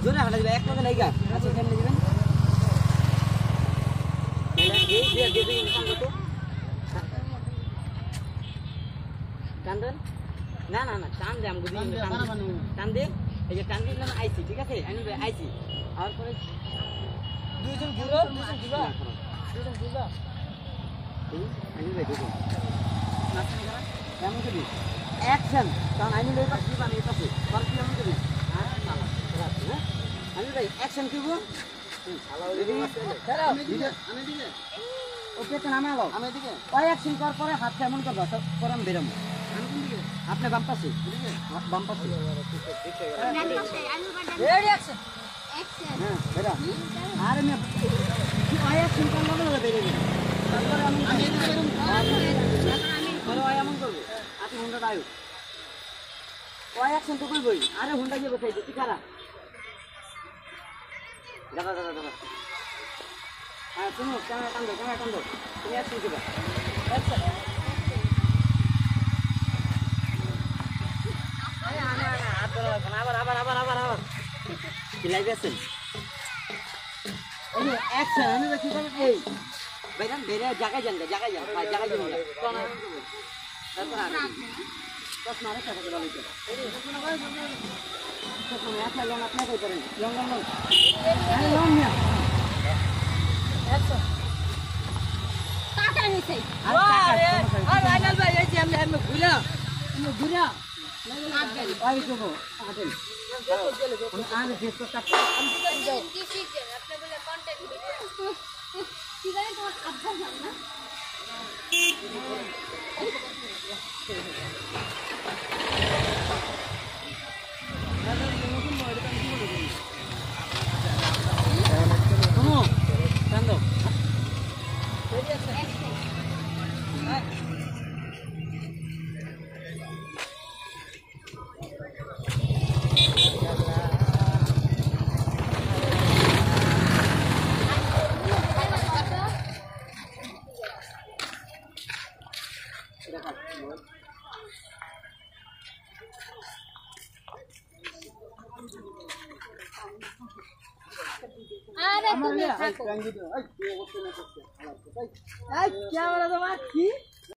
জোরে হাঁটা দিবে এক কথা নাই গা আচ্ছা কেমনে দিবেন টান দেন না না না টান দে আমাকে টান দে এই যে টান দিলাম আইছি ঠিক আছে আমি আইছি আর পরে দুইজন ঘুরো দুইজন ঘুরবা আমি দেখো মাঝখানে করা কেমন করি অ্যাকশন কারণ আমি লই পাচ্ছি মানে এই পাশে আর কি কেমন করি হ্যাঁ আমি ভাই অ্যাকশন করব ওকে তো নামে আলো আমি এদিকে ওই অ্যাকশন করার পরে হাত এমন করবা পর আমি বেরামো আমি কোন দিকে আপনি বাম পাশে বাম পাশে রেডি অ্যাকশন অ্যাকশন হ্যাঁ বেরা আর আমি ওই অ্যাকশন করব না বেরিয়ে তারপরে আমি পরে ওই এমন করব আপনি হুন্ডা আয়ু ওই অ্যাকশন তো করবই আরে হুন্ডা যে বসাই দিই কারা দাদা দাদা দাদা হ্যাঁ শুনো ক্যামেরা টান দাও তুমি অ্যাকশন দিবা আচ্ছা আবার কি লাগবেন এই অ্যাকশন আমি কি করব এই বাইরান বেরে জায়গায় যান জায়গায় যান কোন তারপর আগে কত মারে কথা বলা হইছে এই তুমি আপনি লং আপনি কই করেন লং আরে লং না অ্যাকশন টাকা নিছে আরে আইনাল ভাই এই যে আমি ঘুরা ওই দেখো আটেন আরে দেখো টাকা আমি ডিসিশন আপনি বলে কন্টাক্ট ঠিক আছে তোমার আব্বা জান না আরে তুমি থাকো এই কি বলছো না করতে এই কি বলো তোমার কি